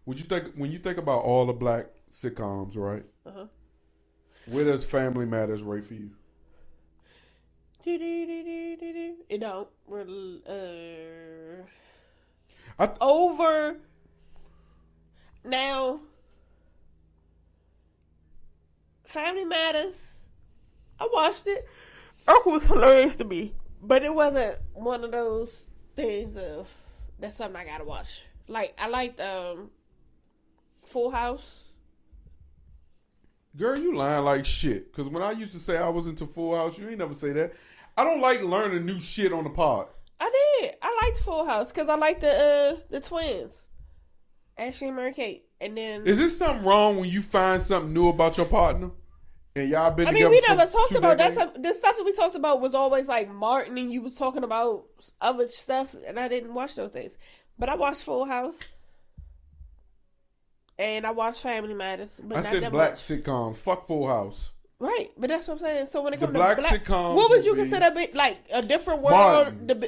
Would you think when you think about all the black sitcoms, right? Uh-huh. Where does Family Matters rate for you? It don't. Over now. Family Matters. I watched it. Urkel was hilarious to me, but it wasn't one of those things of that's something I gotta watch. Like I liked Full House. Girl, you lying like shit. Because when I used to say I was into Full House, you ain't never say that. I don't like learning new shit on the pod. I did. I liked Full House because I liked the twins, Ashley and Mary Kate. And then is this something wrong when you find something new about your partner? And y'all been together. I mean, we never for talked 2 about decades? that. The stuff that we talked about was always like Martin, and you was talking about other stuff, and I didn't watch those things. But I watched Full House, and I watched Family Matters. But I not said that black much. sitcom. Fuck Full House. Right, but that's what I'm saying. So when it The comes to black black sitcoms what would you would be consider like a different world? Martin.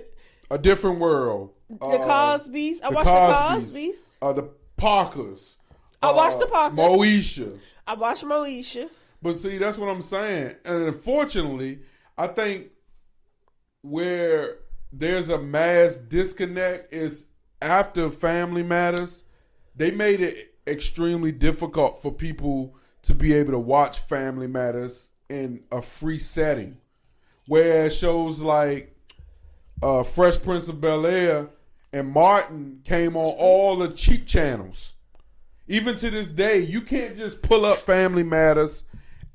A Different World. The Cosbys. I the watched the Cosbys. The Parkers. I watched the Parkers. Moesha. I watched Moesha. But see, that's what I'm saying. And unfortunately, I think where there's a mass disconnect is after Family Matters, they made it extremely difficult for people to be able to watch Family Matters in a free setting. Whereas shows like Fresh Prince of Bel-Air and Martin came on all the cheap channels. Even to this day, you can't just pull up Family Matters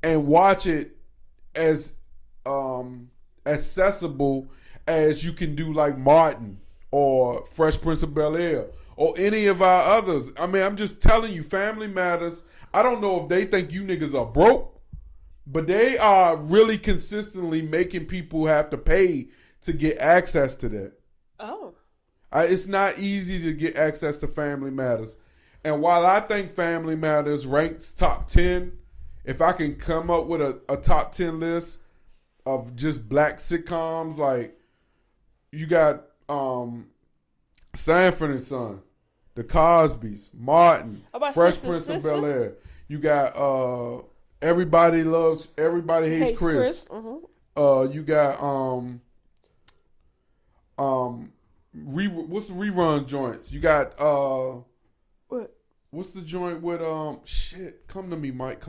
and watch it as accessible as you can do like Martin or Fresh Prince of Bel-Air or any of our others. I mean, I'm just telling you, Family Matters, I don't know if they think you niggas are broke, but they are really consistently making people have to pay to get access to that. Oh. It's not easy to get access to Family Matters. And while I think Family Matters ranks top 10, if I can come up with a top 10 list of just black sitcoms, like you got Sanford and Son, The Cosbys, Martin, Fresh Prince of Bel-Air. You got Everybody Hates Chris. Mm-hmm. You got what's the rerun joints? You got what? What's the joint with shit? Come to me, Mike.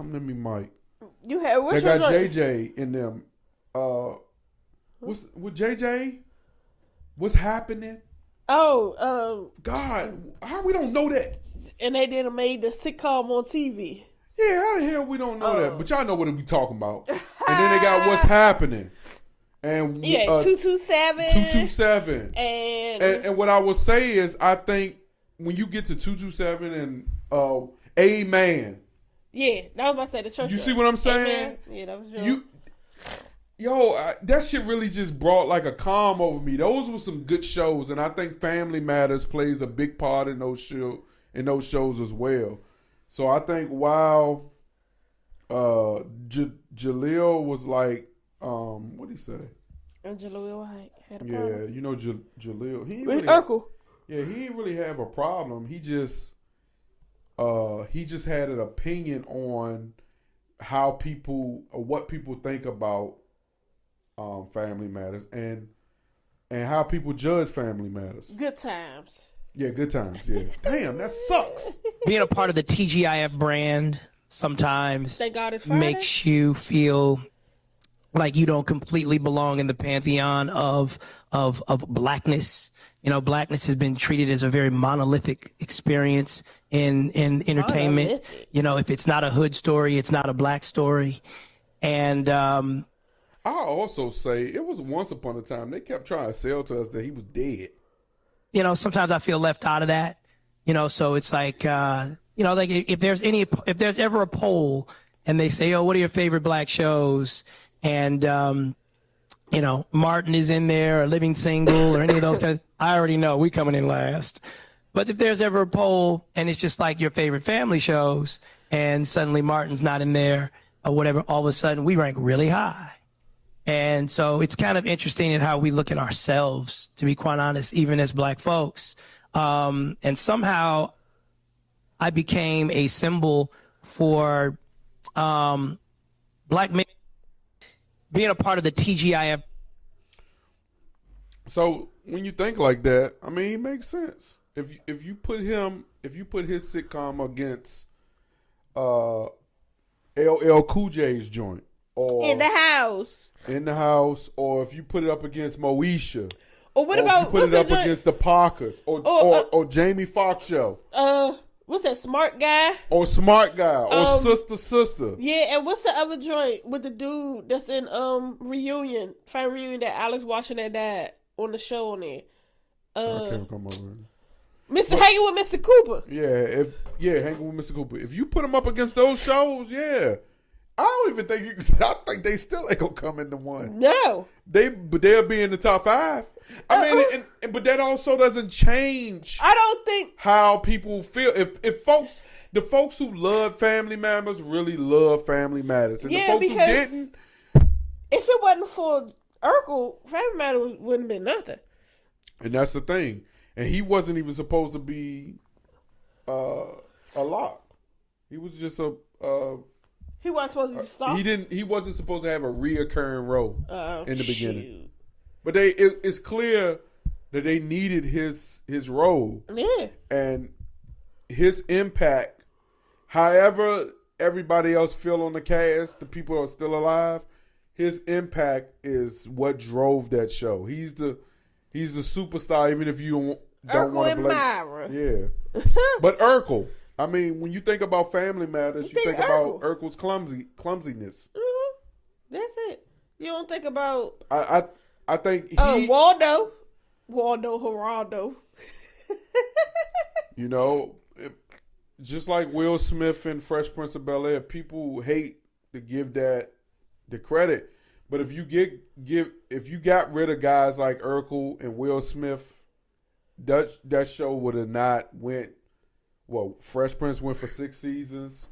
You had what's they your got joint? JJ in them. What's with JJ? What's happening? Oh, God, how we don't know that? And they didn't made the sitcom on TV. Yeah, how the hell we don't know that? But y'all know what we talking about. And then they got What's Happening. And 227. 227. And what I will say is, I think when you get to 227 and Amen. Yeah, that was about to say the church. You see what I'm saying? Amen. Yeah, that was that shit really just brought like a calm over me. Those were some good shows, and I think Family Matters plays a big part in those shows as well. So I think while Jaleel was like, what did he say? And Jaleel had a problem. Yeah, you know Jaleel. He With Urkel. Yeah, he didn't really have a problem. He just had an opinion on how what people think about Family Matters and how people judge Family Matters. Good times. Yeah, good times. Yeah. Damn, that sucks. Being a part of the TGIF brand sometimes Thank God it's Friday. makes you feel like you don't completely belong in the pantheon of blackness. You know, blackness has been treated as a very monolithic experience in entertainment. Monolithic. You know, if it's not a hood story, it's not a black story. And I'll also say it was once upon a time they kept trying to sell to us that he was dead. you know, sometimes I feel left out of that, you know, so it's like, you know, like if there's ever a poll and they say, oh, what are your favorite black shows? And, you know, Martin is in there or Living Single or any of those guys, I already know we coming in last. But if there's ever a poll and it's just like your favorite family shows and suddenly Martin's not in there or whatever, all of a sudden we rank really high. And so it's kind of interesting in how we look at ourselves, to be quite honest, even as black folks. And somehow I became a symbol for black men being a part of the TGIF. So when you think like that, I mean, it makes sense. If you put his sitcom against LL Cool J's joint, or In the House, or if you put it up against Moesha, or what or about if you put it up against the Parkers, or Jamie Foxx show, what's that, Smart Guy? or Smart Guy, or Sister. Yeah, and what's the other joint with the dude that's in Family Reunion that Alex watching that died on the show on there? I can't come over. Mr. Hanging with Mr. Cooper. Hanging with Mr. Cooper. If you put them up against those shows, I don't even think you can. I think they still ain't gonna come into one. No, but they'll be in the top 5. I mean, but that also doesn't change. I don't think how people feel. If the folks who love Family Matters really love Family Matters, and the folks who didn't, if it wasn't for Urkel, Family Matters wouldn't have been nothing. And that's the thing. And he wasn't even supposed to be a lock. He was just he wasn't supposed to be star. He wasn't supposed to have a reoccurring role in the beginning. Shoot. But it's clear that they needed his role. Yeah. And his impact, however everybody else feel on the cast, the people are still alive, his impact is what drove that show. He's the superstar, even if you don't want to blame. Myra. Yeah. But Urkel, I mean, when you think about Family Matters, you think about Urkel's clumsiness. Mm-hmm. That's it. You don't think about. I think Waldo Geraldo. You know, just like Will Smith in Fresh Prince of Bel-Air, people hate to give that the credit. But if you got rid of guys like Urkel and Will Smith, that show would have not went. Well, Fresh Prince went for 6 seasons.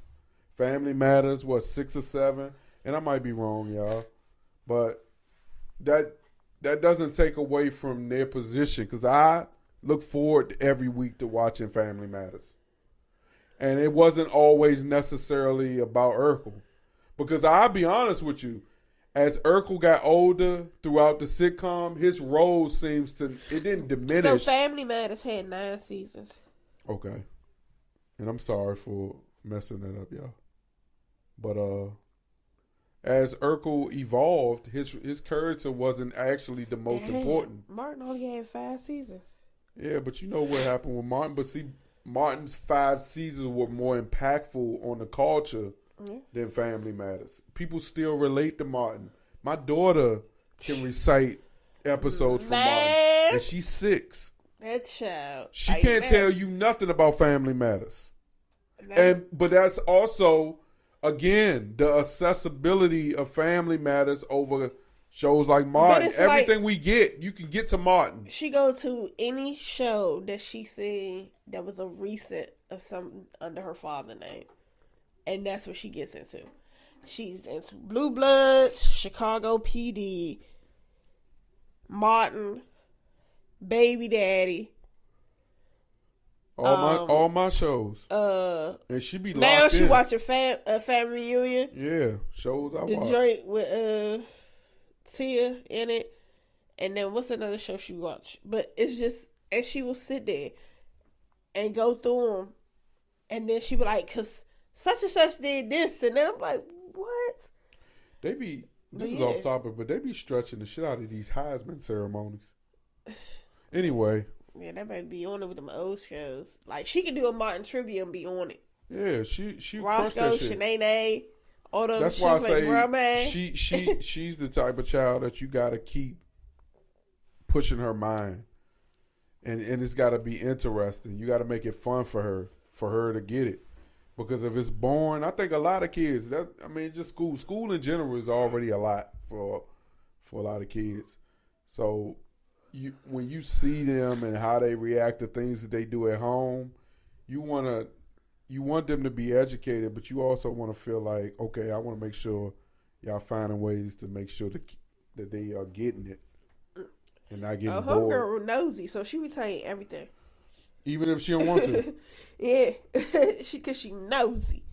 Family Matters was 6 or 7, and I might be wrong, y'all, but that doesn't take away from their position, because I look forward every week to watching Family Matters, and it wasn't always necessarily about Urkel, because I'll be honest with you. As Urkel got older throughout the sitcom, his role it didn't diminish. So Family Matters had 9 seasons. Okay. And I'm sorry for messing that up, y'all. But as Urkel evolved, his character wasn't actually the most important. Martin only had 5 seasons. Yeah, but you know what happened with Martin. But see, Martin's 5 seasons were more impactful on the culture than Family Matters. People still relate to Martin. My daughter can recite episodes from Martin, and she's 6. That child. She can't tell you nothing about Family Matters. But that's also, again, the accessibility of Family Matters over shows like Martin. Everything we get, you can get to Martin. She go to any show that she seen that was a recent of something under her father's name. And that's what she gets into. She's into Blue Bloods, Chicago PD, Martin, Baby Daddy. All my shows. And she be locked now she in. watching Family Reunion. Yeah, shows I watch. The joint with Tia in it. And then what's another show she watched? But it's just, and she will sit there and go through them. And then she be like, because such and such did this, and then I'm like, what? This is off topic, but they be stretching the shit out of these Heisman ceremonies. Anyway. Yeah, that might be on it with them old shows. Like, she could do a Martin trivia and be on it. Yeah, she Roscoe, Shanae, all those. That's why I say she's the type of child that you gotta keep pushing her mind, and it's gotta be interesting. You gotta make it fun for her to get it. Because if it's boring, I think a lot of kids, just school in general is already a lot for a lot of kids. So when you see them and how they react to things that they do at home, you want them to be educated, but you also want to feel like, okay, I want to make sure y'all finding ways to make sure that they are getting it and not getting bored. Homegirl nosy, so she retain everything. even if she don't want to. Yeah, cause she nosy.